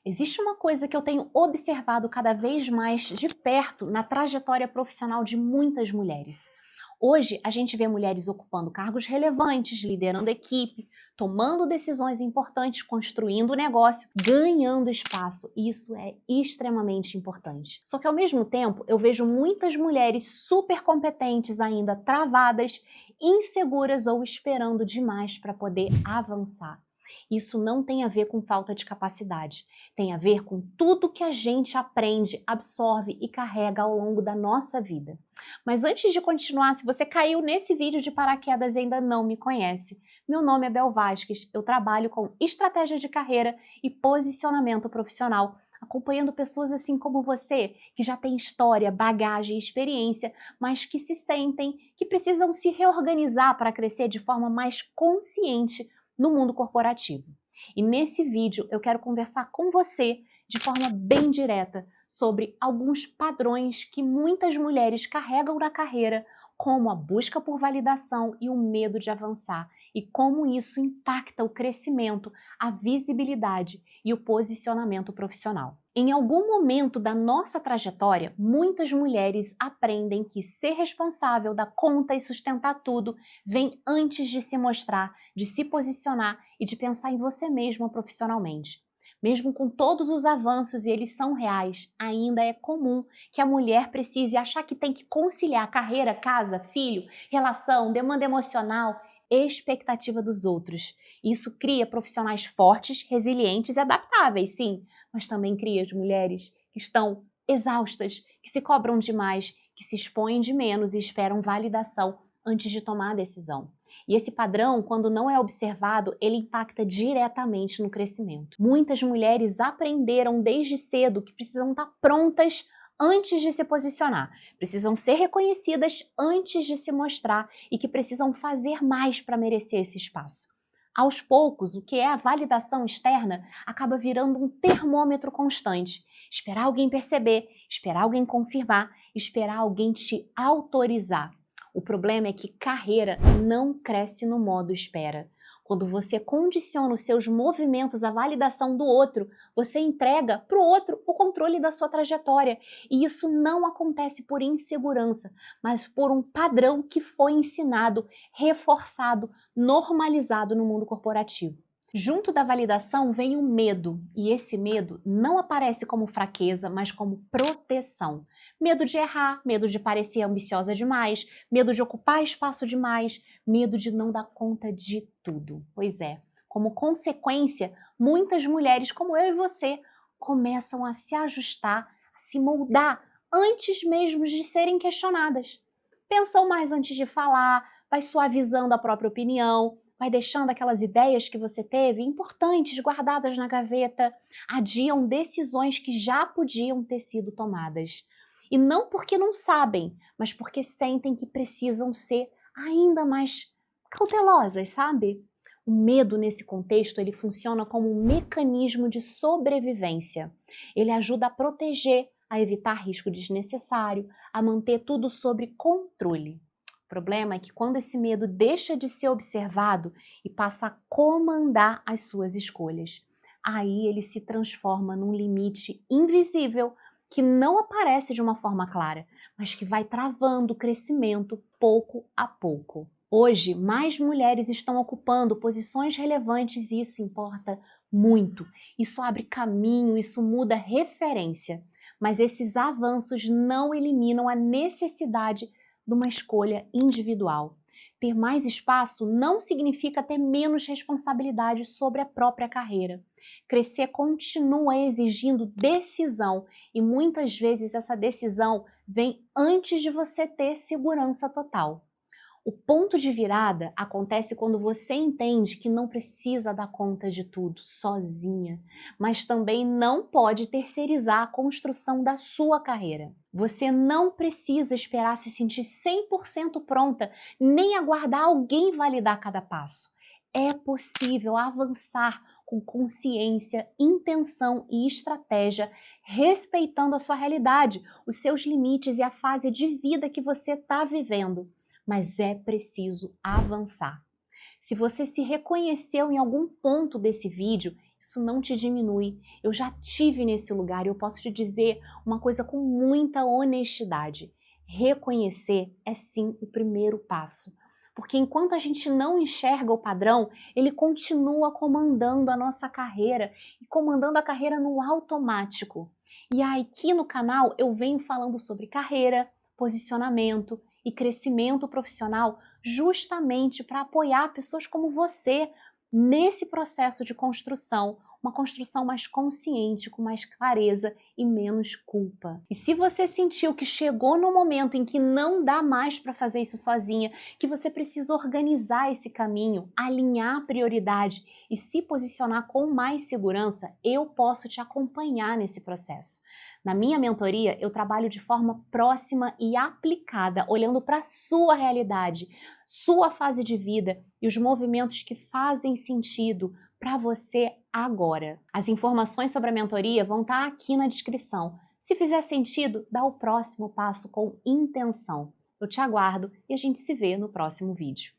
Existe uma coisa que eu tenho observado cada vez mais de perto na trajetória profissional de muitas mulheres. Hoje, a gente vê mulheres ocupando cargos relevantes, liderando equipe, tomando decisões importantes, construindo negócio, ganhando espaço. Isso é extremamente importante. Só que, ao mesmo tempo, eu vejo muitas mulheres super competentes ainda travadas, inseguras ou esperando demais para poder avançar. Isso não tem a ver com falta de capacidade, tem a ver com tudo que a gente aprende, absorve e carrega ao longo da nossa vida. Mas antes de continuar, se você caiu nesse vídeo de paraquedas e ainda não me conhece, meu nome é Bel Vasques, eu trabalho com estratégia de carreira e posicionamento profissional, acompanhando pessoas assim como você, que já tem história, bagagem e experiência, mas que se sentem que precisam se reorganizar para crescer de forma mais consciente no mundo corporativo. E nesse vídeo eu quero conversar com você de forma bem direta sobre alguns padrões que muitas mulheres carregam na carreira, como a busca por validação e o medo de avançar, e como isso impacta o crescimento, a visibilidade e o posicionamento profissional. Em algum momento da nossa trajetória, muitas mulheres aprendem que ser responsável, dar conta e sustentar tudo vem antes de se mostrar, de se posicionar e de pensar em você mesma profissionalmente. Mesmo com todos os avanços, e eles são reais, ainda é comum que a mulher precise achar que tem que conciliar carreira, casa, filho, relação, demanda emocional, expectativa dos outros. Isso cria profissionais fortes, resilientes e adaptáveis, sim, mas também cria as mulheres que estão exaustas, que se cobram demais, que se expõem de menos e esperam validação antes de tomar a decisão. E esse padrão, quando não é observado, ele impacta diretamente no crescimento. Muitas mulheres aprenderam desde cedo que precisam estar prontas antes de se posicionar, precisam ser reconhecidas antes de se mostrar e que precisam fazer mais para merecer esse espaço. Aos poucos, o que é a validação externa acaba virando um termômetro constante. Esperar alguém perceber, esperar alguém confirmar, esperar alguém te autorizar. O problema é que carreira não cresce no modo espera. Quando você condiciona os seus movimentos à validação do outro, você entrega para o outro o controle da sua trajetória. E isso não acontece por insegurança, mas por um padrão que foi ensinado, reforçado, normalizado no mundo corporativo. Junto da validação vem o medo, e esse medo não aparece como fraqueza, mas como proteção. Medo de errar, medo de parecer ambiciosa demais, medo de ocupar espaço demais, medo de não dar conta de tudo. Pois é, como consequência, muitas mulheres como eu e você começam a se ajustar, a se moldar antes mesmo de serem questionadas. Pensam mais antes de falar, vai suavizando a própria opinião, vai deixando aquelas ideias que você teve importantes guardadas na gaveta, adiam decisões que já podiam ter sido tomadas. E não porque não sabem, mas porque sentem que precisam ser ainda mais cautelosas, sabe? O medo nesse contexto, ele funciona como um mecanismo de sobrevivência. Ele ajuda a proteger, a evitar risco desnecessário, a manter tudo sob controle. O problema é que quando esse medo deixa de ser observado e passa a comandar as suas escolhas, aí ele se transforma num limite invisível que não aparece de uma forma clara, mas que vai travando o crescimento pouco a pouco. Hoje, mais mulheres estão ocupando posições relevantes e isso importa muito. Isso abre caminho, isso muda referência. Mas esses avanços não eliminam a necessidade de uma escolha individual. Ter mais espaço não significa ter menos responsabilidade sobre a própria carreira. Crescer continua exigindo decisão e muitas vezes essa decisão vem antes de você ter segurança total. O ponto de virada acontece quando você entende que não precisa dar conta de tudo sozinha, mas também não pode terceirizar a construção da sua carreira. Você não precisa esperar se sentir 100% pronta, nem aguardar alguém validar cada passo. É possível avançar com consciência, intenção e estratégia, respeitando a sua realidade, os seus limites e a fase de vida que você está vivendo. Mas é preciso avançar. Se você se reconheceu em algum ponto desse vídeo isso não te diminui. Eu já tive nesse lugar e eu posso te dizer uma coisa com muita honestidade. Reconhecer é sim o primeiro passo. Porque enquanto a gente não enxerga o padrão, ele continua comandando a nossa carreira e comandando a carreira no automático. E aí, aqui no canal eu venho falando sobre carreira, posicionamento e crescimento profissional justamente para apoiar pessoas como você nesse processo de construção, uma construção mais consciente, com mais clareza e menos culpa. E se você sentiu que chegou no momento em que não dá mais para fazer isso sozinha, que você precisa organizar esse caminho, alinhar a prioridade e se posicionar com mais segurança, eu posso te acompanhar nesse processo. Na minha mentoria, eu trabalho de forma próxima e aplicada, olhando para a sua realidade, sua fase de vida e os movimentos que fazem sentido para você agora. As informações sobre a mentoria vão estar aqui na descrição. Se fizer sentido, dá o próximo passo com intenção. Eu te aguardo e a gente se vê no próximo vídeo.